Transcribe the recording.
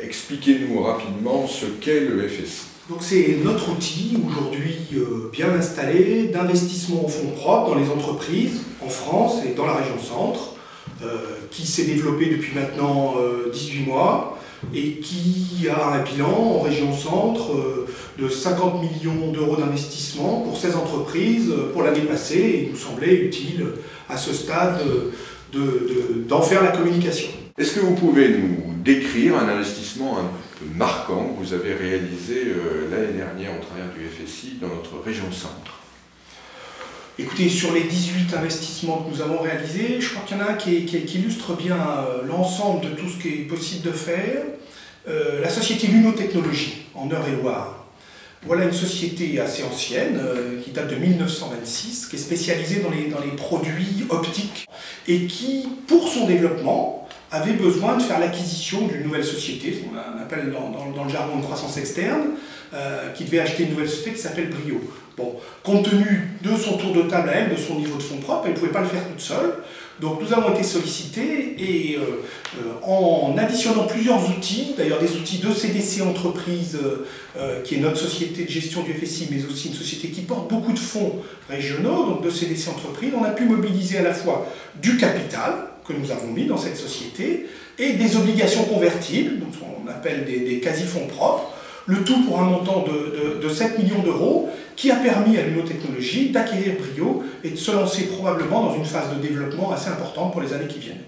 Expliquez-nous rapidement ce qu'est le FSI. Donc c'est notre outil aujourd'hui bien installé d'investissement en fonds propres dans les entreprises en France et dans la région Centre, qui s'est développé depuis maintenant 18 mois et qui a un bilan en région Centre de 50 millions d'euros d'investissement pour 16 entreprises pour l'année passée, et il nous semblait utile à ce stade d'en faire la communication. Est-ce que vous pouvez nous décrire un investissement un peu marquant que vous avez réalisé l'année dernière au travers du FSI dans notre région Centre? Écoutez, sur les 18 investissements que nous avons réalisés, je crois qu'il y en a un qui illustre bien l'ensemble de tout ce qui est possible de faire. La société Lunotechnologie, en Eure-et-Loire. Voilà une société assez ancienne, qui date de 1926, qui est spécialisée dans les produits optiques et qui, pour son développement, avait besoin de faire l'acquisition d'une nouvelle société, ce qu'on appelle dans le jargon de croissance externe, qui devait acheter une nouvelle société qui s'appelle Brio. Bon, compte tenu de son tour de table à elle, de son niveau de fonds propres, elle ne pouvait pas le faire toute seule. Donc nous avons été sollicités et en additionnant plusieurs outils, d'ailleurs des outils de CDC Entreprises, qui est notre société de gestion du FSI, mais aussi une société qui porte beaucoup de fonds régionaux, donc de CDC Entreprises, on a pu mobiliser à la fois du capital que nous avons mis dans cette société et des obligations convertibles, donc ce qu'on appelle des quasi-fonds propres, le tout pour un montant de 7 millions d'euros qui a permis à Lunotechnologie d'acquérir Brio et de se lancer probablement dans une phase de développement assez importante pour les années qui viennent.